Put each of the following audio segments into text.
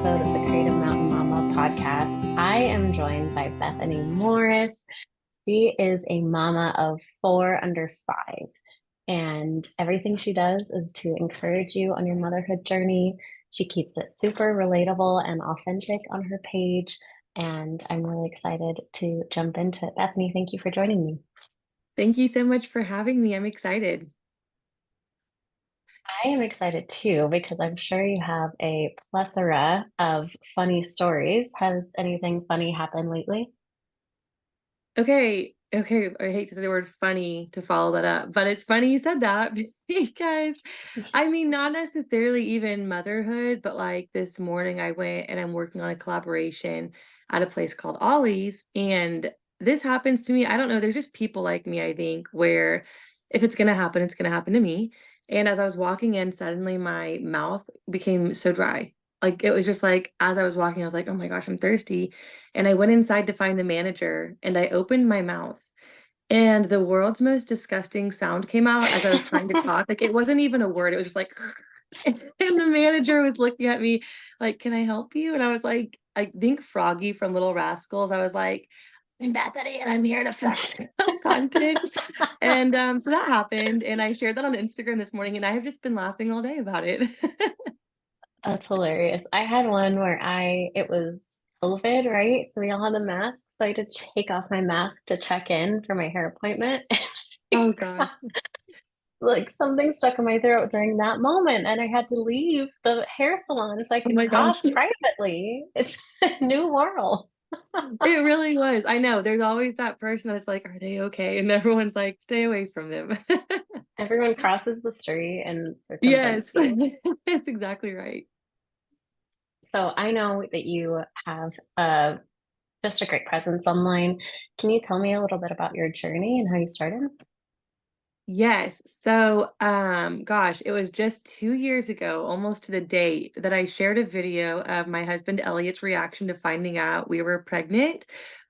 episode of the Creative Mountain Mama podcast. I am joined by Bethany Morris. She is a mama of four under five, and everything she does is to encourage you on your motherhood journey. She keeps it super relatable and authentic on her page, and I'm really excited to jump into it. Bethany, thank you for joining me. Thank you so much for having me. I'm excited. I am excited too because I'm sure you have a plethora of funny stories. Has anything funny happened lately? Okay. I hate to say the word funny to follow that up, but it's funny you said that because I mean, not necessarily even motherhood, but like this morning I went and I'm working on a collaboration at a place called Ollie's. And this happens to me. I don't know. There's just people like me, I think, where if it's going to happen, it's going to happen to me. And as I was walking in, suddenly my mouth became so dry. Like it was just like, as I was walking, I was like, oh my gosh, I'm thirsty. And I went inside to find the manager and I opened my mouth and the world's most disgusting sound came out as I was trying to talk. Like it wasn't even a word. It was just like, and the manager was looking at me like, can I help you? And I was like, I think Froggy from Little Rascals. I was like, I'm Bethany and I'm here to find content. And so that happened. And I shared that on Instagram this morning and I have just been laughing all day about it. That's hilarious. I had one where it was COVID, right? So we all had the masks. So I had to take off my mask to check in for my hair appointment. Oh gosh. Like something stuck in my throat during that moment, and I had to leave the hair salon so I Oh could my cough gosh. privately. It's a new world. It really was. I know. There's always that person that's like, are they okay? And everyone's like, stay away from them. Everyone crosses the street and circumvents Yes, you. that's exactly right. So I know that you have just a great presence online. Can you tell me a little bit about your journey and how you started? Yes. So, gosh, it was just 2 years ago, almost to the date, that I shared a video of my husband Elliot's reaction to finding out we were pregnant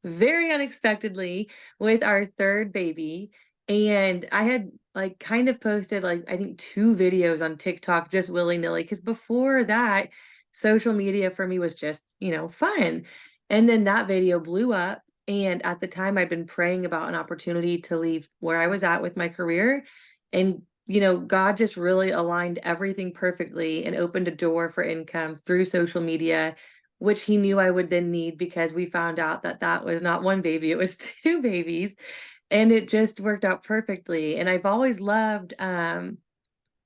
very unexpectedly with our third baby. And I had like kind of posted like I think two videos on TikTok just willy-nilly because before that, social media for me was just, fun. And then that video blew up. And at the time, I'd been praying about an opportunity to leave where I was at with my career. And, God just really aligned everything perfectly and opened a door for income through social media, which he knew I would then need because we found out that that was not one baby, it was two babies. And it just worked out perfectly. And I've always loved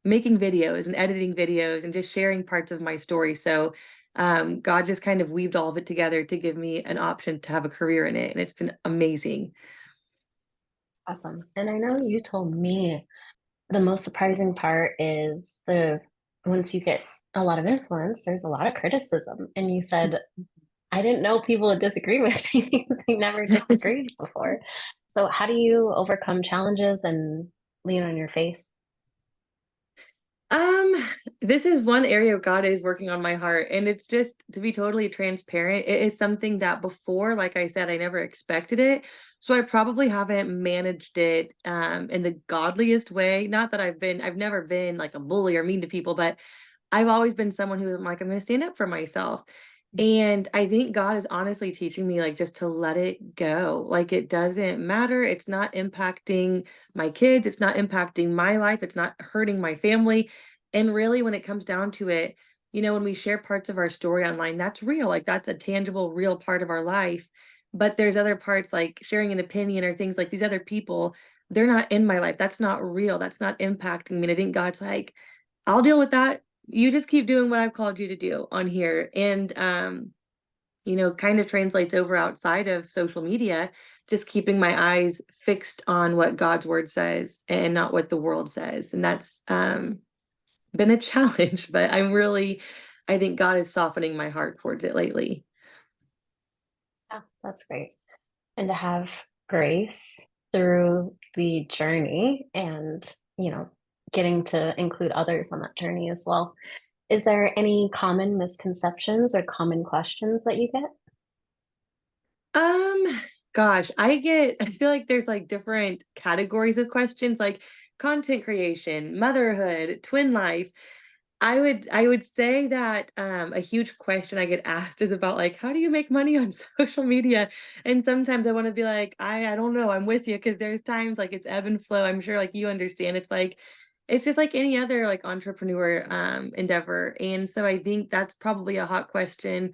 making videos and editing videos and just sharing parts of my story. So God just kind of weaved all of it together to give me an option to have a career in it. And it's been amazing. Awesome. And I know you told me the most surprising part is the once you get a lot of influence, there's a lot of criticism. And you said, I didn't know people would disagree with me because they never disagreed before. So how do you overcome challenges and lean on your faith? Um, this is one area God is working on my heart, and it's just to be totally transparent. It is something that before, like I said, I never expected it. So I probably haven't managed it in the godliest way. Not that I've never been like a bully or mean to people, but I've always been someone who I'm like, I'm going to stand up for myself. And I think God is honestly teaching me like just to let it go. Like it doesn't matter. It's not impacting my kids. It's not impacting my life. It's not hurting my family. And really, when it comes down to it, when we share parts of our story online, that's real. Like that's a tangible, real part of our life. But there's other parts like sharing an opinion or things like these other people, they're not in my life. That's not real. That's not impacting me. And I think God's like, I'll deal with that. You just keep doing what I've called you to do on here. And kind of translates over outside of social media, just keeping my eyes fixed on what God's word says and not what the world says. And that's been a challenge, but I think God is softening my heart towards it lately. Yeah, that's great. And to have grace through the journey and, getting to include others on that journey as well. Is there any common misconceptions or common questions that you get? Um, Gosh, I feel like there's like different categories of questions like content creation, motherhood, twin life. I would say that, a huge question I get asked is about, like, "How do you make money on social media?" And sometimes I wanna be like, I don't know, I'm with you because there's times, like, it's ebb and flow, I'm sure, like, you understand, it's just like any other, like, entrepreneur, endeavor, and so I think that's probably a hot question.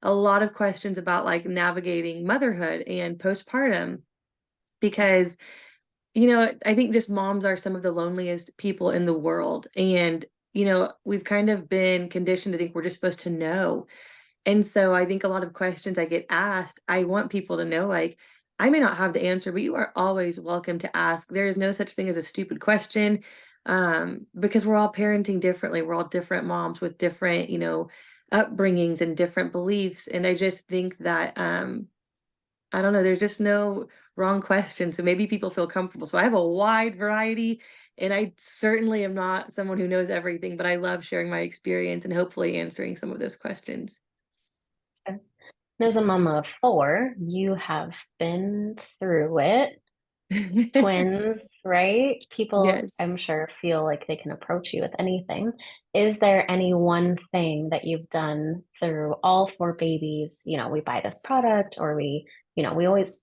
A lot of questions about, like, navigating motherhood and postpartum because I think just moms are some of the loneliest people in the world. And, we've kind of been conditioned to think we're just supposed to know. And so I think a lot of questions I get asked, I want people to know, like, I may not have the answer, but you are always welcome to ask. There is no such thing as a stupid question, because we're all parenting differently. We're all different moms with different, upbringings and different beliefs. And I just think that I don't know, there's just no wrong question, so maybe people feel comfortable. So I have a wide variety, and I certainly am not someone who knows everything, but I love sharing my experience and hopefully answering some of those questions. As a mama of four, you have been through it. Twins, right? People, Yes. I'm sure, feel like they can approach you with anything. Is there any one thing that you've done through all four babies? We buy this product or we always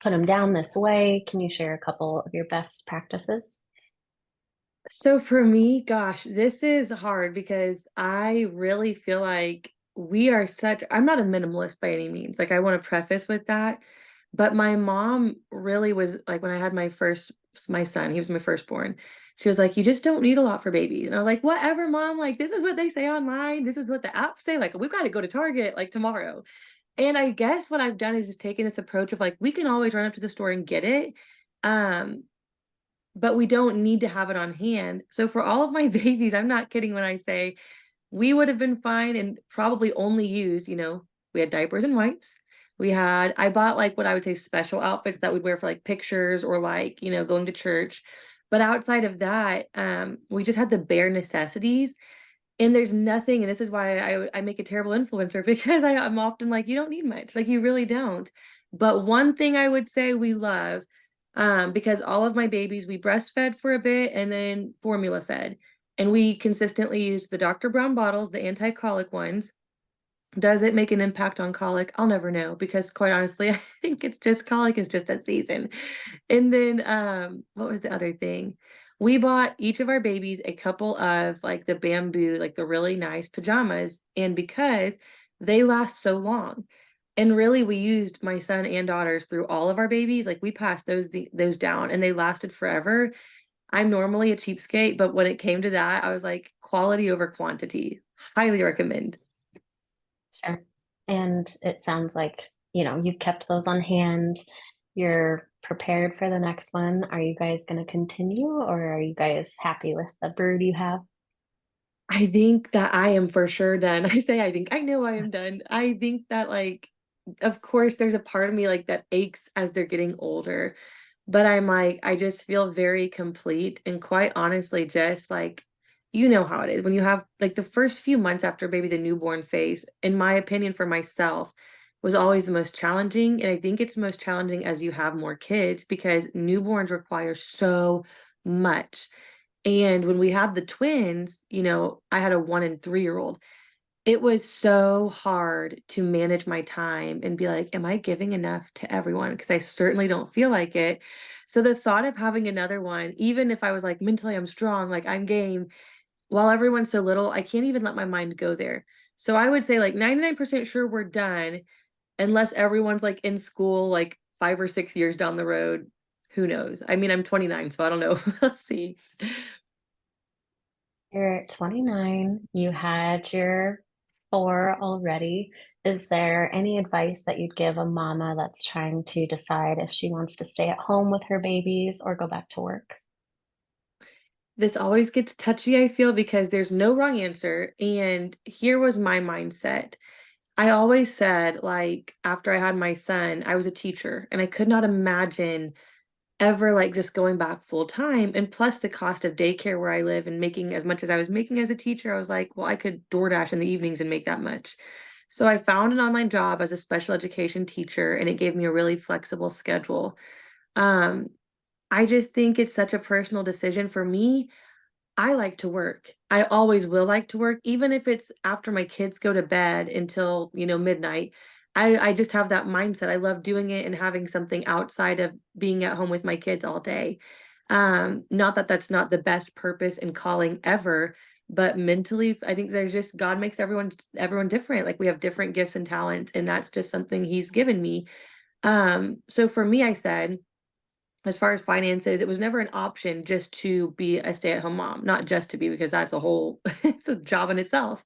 put them down this way. Can you share a couple of your best practices? So for me, gosh, this is hard because I really feel like I'm not a minimalist by any means. Like I want to preface with that. But my mom really was like when I had my son, he was my firstborn. She was like, "You just don't need a lot for babies." And I was like, "Whatever, mom. Like this is what they say online. This is what the apps say. Like we've got to go to Target like tomorrow." And I guess what I've done is just taken this approach of like we can always run up to the store and get it. Um, but we don't need to have it on hand. So for all of my babies, I'm not kidding when I say we would have been fine and probably only used, we had diapers and wipes. I bought like what I would say special outfits that we'd wear for like pictures or like, going to church. But outside of that, we just had the bare necessities. And there's nothing, and this is why I make a terrible influencer because I'm often like, you don't need much. Like you really don't. But one thing I would say we love, because all of my babies, we breastfed for a bit and then formula fed. And we consistently used the Dr. Brown bottles, the anti-colic ones. Does it make an impact on colic? I'll never know because quite honestly, I think it's just colic is just that season. And then what was the other thing? We bought each of our babies a couple of like the bamboo, like the really nice pajamas. And because they last so long, and really we used my son and daughters through all of our babies, like we passed those down and they lasted forever. I'm normally a cheapskate, but when it came to that, I was like quality over quantity. Highly recommend. Sure. And it sounds like, you've kept those on hand. You're prepared for the next one. Are you guys going to continue or are you guys happy with the brood you have? I think that I am for sure done. I say I think I know I am done. I think that like of course there's a part of me like that aches as they're getting older, but I'm like I just feel very complete and quite honestly just like you know how it is when you have like the first few months after maybe the newborn phase, in my opinion for myself, was always the most challenging. And I think it's the most challenging as you have more kids because newborns require so much. And when we had the twins, I had a 1 and 3-year-old. It was so hard to manage my time and be like, am I giving enough to everyone? Because I certainly don't feel like it. So the thought of having another one, even if I was like mentally I'm strong, like I'm game, while everyone's so little, I can't even let my mind go there. So I would say like 99% sure we're done, unless everyone's like in school like 5 or 6 years down the road. Who knows? I mean, I'm 29, so I don't know. We'll see. You're 29. You had your four already. Is there any advice that you'd give a mama that's trying to decide if she wants to stay at home with her babies or go back to work? This always gets touchy, I feel, because there's no wrong answer. And here was my mindset. I always said, like, after I had my son, I was a teacher and I could not imagine ever like just going back full time. And plus the cost of daycare where I live and making as much as I was making as a teacher, I was like, well, I could DoorDash in the evenings and make that much. So I found an online job as a special education teacher and it gave me a really flexible schedule. Um, I just think it's such a personal decision for me. I like to work. I always will like to work, even if it's after my kids go to bed until, midnight. I just have that mindset. I love doing it and having something outside of being at home with my kids all day. Not that that's not the best purpose and calling ever, but mentally, I think there's just God makes everyone different. Like we have different gifts and talents, and that's just something He's given me. So for me, I said, as far as finances, it was never an option just to be a stay-at-home mom, not just to be because that's a whole it's a job in itself.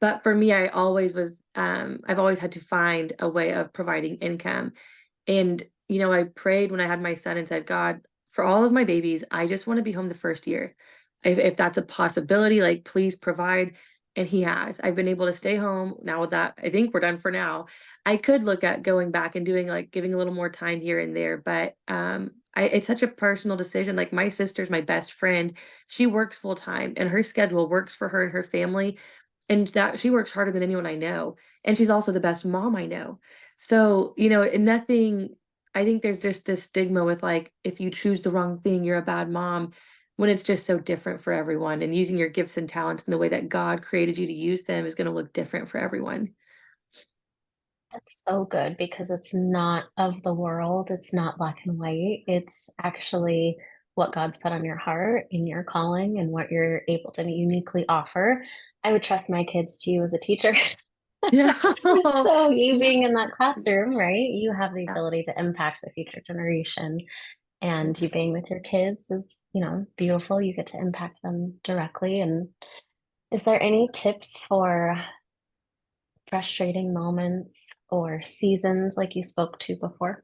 But for me, I've always had to find a way of providing income. And, I prayed when I had my son and said, God, for all of my babies, I just want to be home the first year. If that's a possibility, like please provide. And he has. I've been able to stay home now with that. I think we're done for now. I could look at going back and doing like giving a little more time here and there, but it's such a personal decision. Like my sister's my best friend. She works full time and her schedule works for her and her family. And that she works harder than anyone I know. And she's also the best mom I know. So, and nothing, I think there's just this stigma with like, if you choose the wrong thing, you're a bad mom, when it's just so different for everyone. And using your gifts and talents in the way that God created you to use them is going to look different for everyone. That's so good because it's not of the world. It's not black and white. It's actually what God's put on your heart in your calling and what you're able to uniquely offer. I would trust my kids to you as a teacher. Yeah. So you Yeah. being in that classroom, right? You have the Yeah. ability to impact the future generation. And you being with your kids is, beautiful. You get to impact them directly. And is there any tips for frustrating moments or seasons like you spoke to before?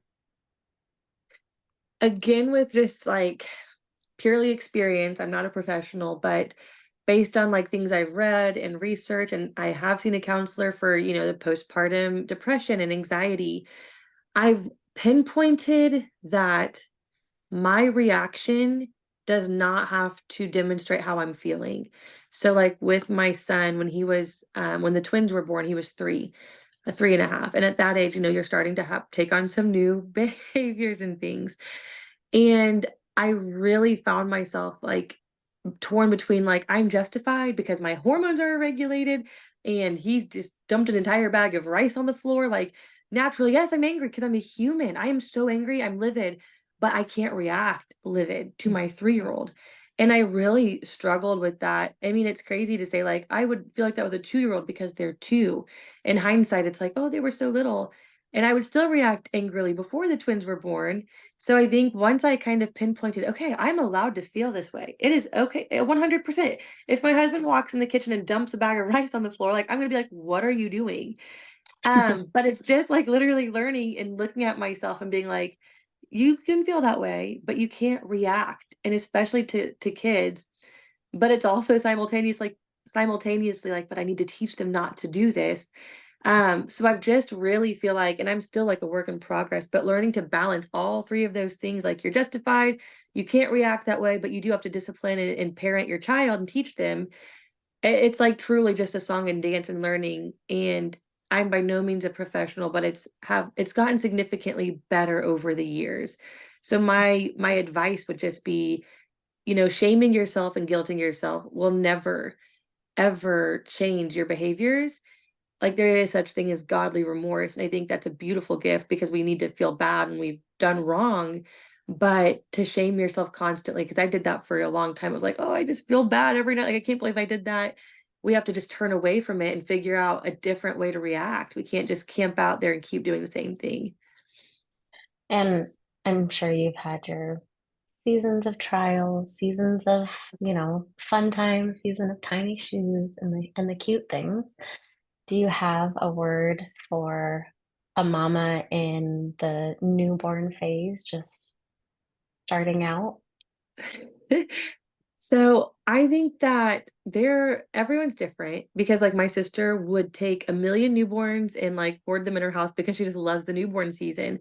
Again, with just like purely experience, I'm not a professional, but based on like things I've read and research, and I have seen a counselor for, the postpartum depression and anxiety, I've pinpointed that my reaction does not have to demonstrate how I'm feeling. So, like with my son, when the twins were born, he was 3, 3.5. And at that age, you're starting to take on some new behaviors and things. And I really found myself like torn between like I'm justified because my hormones are regulated and he's just dumped an entire bag of rice on the floor. Like naturally, yes, I'm angry because I'm a human. I am so angry, I'm livid, but I can't react livid to my 3-year-old. And I really struggled with that. I mean, it's crazy to say like I would feel like that with a 2-year-old because they're two. In hindsight, it's like, oh, they were so little. And I would still react angrily before the twins were born. So I think once I kind of pinpointed, okay, I'm allowed to feel this way. It is okay, 100%. If my husband walks in the kitchen and dumps a bag of rice on the floor, like I'm gonna be like, what are you doing? But it's just like literally learning and looking at myself and being like, you can feel that way, but you can't react. And especially to kids, but it's also simultaneously like, but I need to teach them not to do this. So I've just really feel like, and I'm still like a work in progress, but learning to balance all three of those things, like you're justified, you can't react that way, but you do have to discipline and parent your child and teach them. It's like truly just a song and dance and learning. And I'm by no means a professional, but it's gotten significantly better over the years. So my advice would just be, shaming yourself and guilting yourself will never ever change your behaviors. Like there is such thing as godly remorse, and I think that's a beautiful gift because we need to feel bad when we've done wrong. But to shame yourself constantly, because I did that for a long time. I was like, oh, I just feel bad every night. Like I can't believe I did that. We have to just turn away from it and figure out a different way to react. We can't just camp out there and keep doing the same thing. And I'm sure you've had your seasons of trials, seasons of, fun times, season of tiny shoes and the cute things. Do you have a word for a mama in the newborn phase, just starting out? So I think that everyone's different because like my sister would take a million newborns and like hoard them in her house because she just loves the newborn season.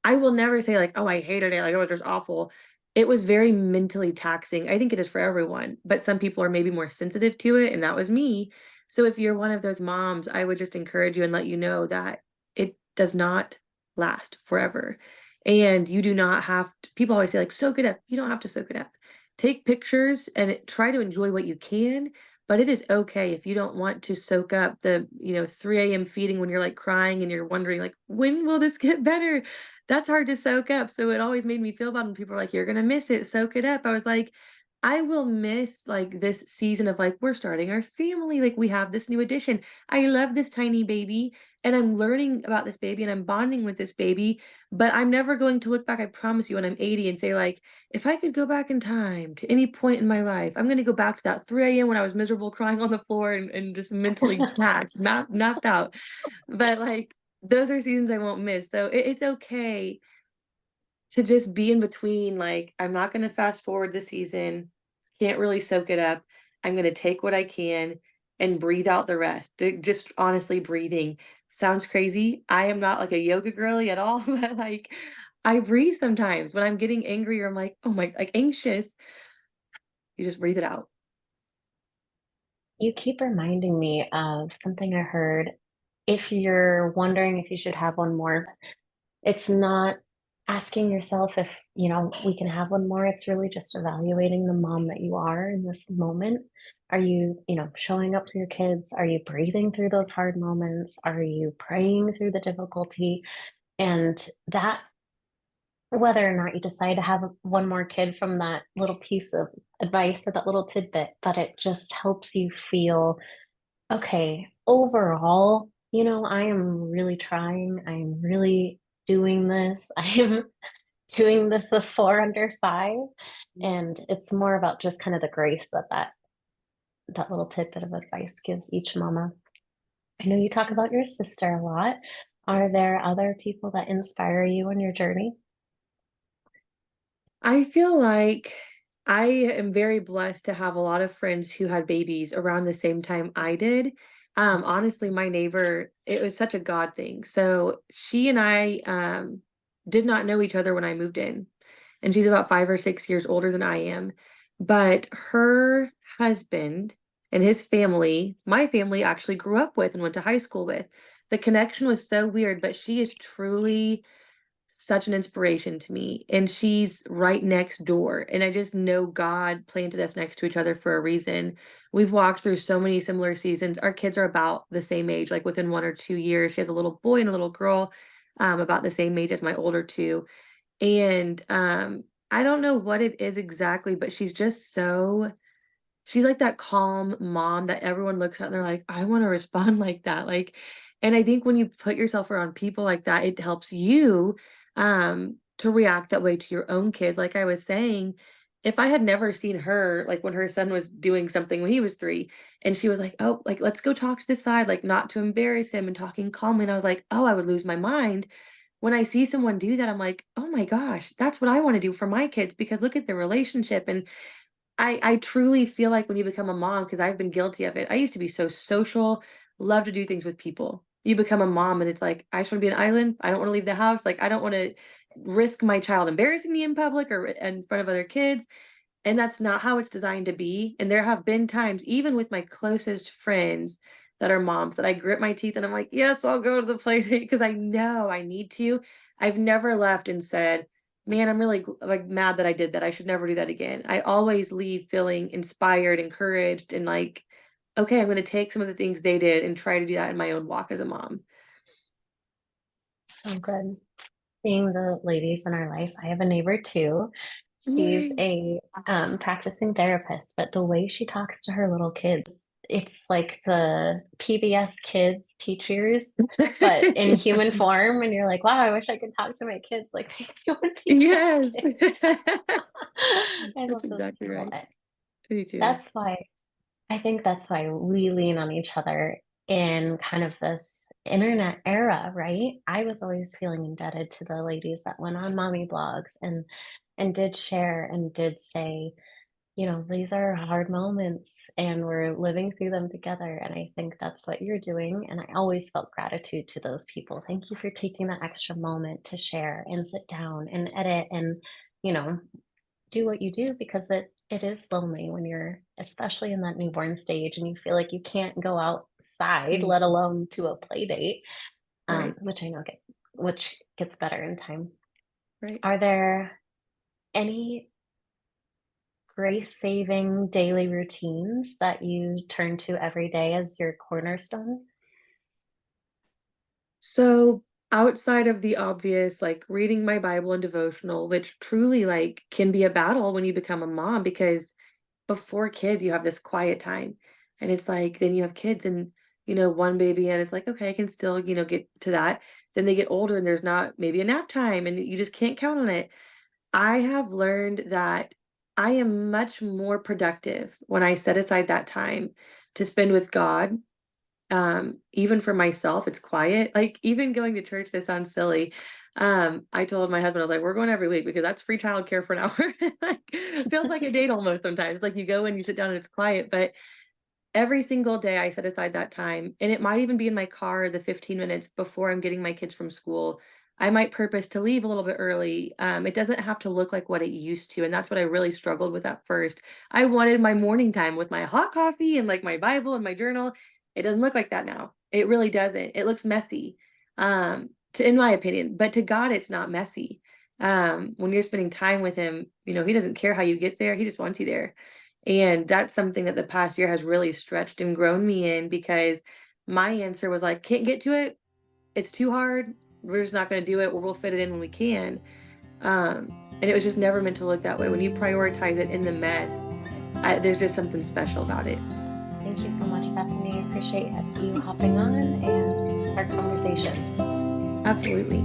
I will never say like, oh, I hated it, like, oh, it was just awful. It was very mentally taxing. I think it is for everyone, but some people are maybe more sensitive to it, and that was me. So if you're one of those moms, I would just encourage you and let you know that it does not last forever. And you do not have to, people always say like soak it up. You don't have to soak it up. take pictures and try to enjoy what you can. But it is okay if you don't want to soak up the, 3 a.m. feeding when you're like crying and you're wondering, like, when will this get better? That's hard to soak up. So it always made me feel bad when people are like, you're going to miss it, soak it up. I was like, I will miss like this season of like, we're starting our family. Like, we have this new addition. I love this tiny baby and I'm learning about this baby and I'm bonding with this baby. But I'm never going to look back, I promise you, when I'm 80 and say, like, if I could go back in time to any point in my life, I'm going to go back to that 3 a.m. when I was miserable, crying on the floor and just mentally taxed, napped out. But like, those are seasons I won't miss. So it's okay to just be in between. Like, I'm not going to fast forward the season, can't really soak it up. I'm going to take what I can and breathe out the rest. Just honestly breathing sounds crazy. I am not like a yoga girly at all, but like, I breathe sometimes when I'm getting angry or I'm like, oh my, like anxious. You just breathe it out. You keep reminding me of something I heard. If you're wondering if you should have one more, it's not asking yourself if, we can have one more. It's really just evaluating the mom that you are in this moment. Are you, showing up for your kids? Are you breathing through those hard moments? Are you praying through the difficulty? And that, whether or not you decide to have one more kid from that little piece of advice or that little tidbit, but it just helps you feel, okay, overall, I am really trying. I'm really doing this. I am doing this with four under five. And it's more about just kind of the grace that that little tidbit of advice gives each mama. I know you talk about your sister a lot. Are there other people that inspire you in your journey? I feel like I am very blessed to have a lot of friends who had babies around the same time I did. Honestly, my neighbor, it was such a God thing. So she and I did not know each other when I moved in, and she's about 5 or 6 years older than I am. But her husband and his family, my family actually grew up with and went to high school with. The connection was so weird, but she is truly such an inspiration to me. And she's right next door. And I just know God planted us next to each other for a reason. We've walked through so many similar seasons. Our kids are about the same age, like within 1 or 2 years. She has a little boy and a little girl, about the same age as my older two. And I don't know what it is exactly, but she's like that calm mom that everyone looks at and they're like, I want to respond like that. Like, and I think when you put yourself around people like that, it helps you to react that way to your own kids. Like I was saying, if I had never seen her, like when her son was doing something when he was 3, and she was like, oh, like, let's go talk to the side, like not to embarrass him and talking calmly. And I was like, oh, I would lose my mind. When I see someone do that, I'm like, oh my gosh, that's what I want to do for my kids because look at the relationship. And I truly feel like when you become a mom, because I've been guilty of it. I used to be so social, love to do things with people. You become a mom and it's like, I just want to be an island. I don't want to leave the house. Like, I don't want to risk my child embarrassing me in public or in front of other kids. And that's not how it's designed to be. And there have been times, even with my closest friends that are moms, that I grit my teeth and I'm like, yes, I'll go to the play date because I know I need to. I've never left and said, man, I'm really like mad that I did that. I should never do that again. I always leave feeling inspired, encouraged, and like, okay, I'm going to take some of the things they did and try to do that in my own walk as a mom. So good. Seeing the ladies in our life. I have a neighbor too. She's Yay. a practicing therapist, but the way she talks to her little kids, it's like the PBS kids teachers, but in human form. And you're like, wow, I wish I could talk to my kids like human people Yes. did. I That's love those exactly people. right. Me too. That's why I think that's why we lean on each other in kind of this internet era, right? I was always feeling indebted to the ladies that went on mommy blogs and did share and did say, these are hard moments and we're living through them together. And I think that's what you're doing. And I always felt gratitude to those people. Thank you for taking that extra moment to share and sit down and edit and, you know, do what you do because it is lonely when you're especially in that newborn stage and you feel like you can't go outside, let Mhm. alone to a play date, Right, which I know which gets better in time. right. Are there any grace-saving daily routines that you turn to every day as your cornerstone? So outside of the obvious, like reading my Bible and devotional, which truly like can be a battle when you become a mom because before kids you have this quiet time and it's like then you have kids and one baby and it's like okay I can still get to that, then they get older and there's not maybe a nap time and you just can't count on it. I have learned that I am much more productive when I set aside that time to spend with God. Even for myself, it's quiet. Like, even going to church, this sounds silly. I told my husband, I was like, "We're going every week because that's free childcare for an hour." Like, feels like a date almost sometimes. Like, you go and you sit down and it's quiet, but every single day I set aside that time, and it might even be in my car the 15 minutes before I'm getting my kids from school. I might purpose to leave a little bit early. It doesn't have to look like what it used to, and that's what I really struggled with at first. I wanted my morning time with my hot coffee and like my Bible and my journal. It doesn't look like that now. It really doesn't. It looks messy, in my opinion. But to God, it's not messy. When you're spending time with Him, He doesn't care how you get there. He just wants you there. And that's something that the past year has really stretched and grown me in because my answer was like, can't get to it. It's too hard. We're just not going to do it, or we'll fit it in when we can. And it was just never meant to look that way. When you prioritize it in the mess, there's just something special about it. Thank you so much, Bethany. I appreciate you hopping on and our conversation. Absolutely.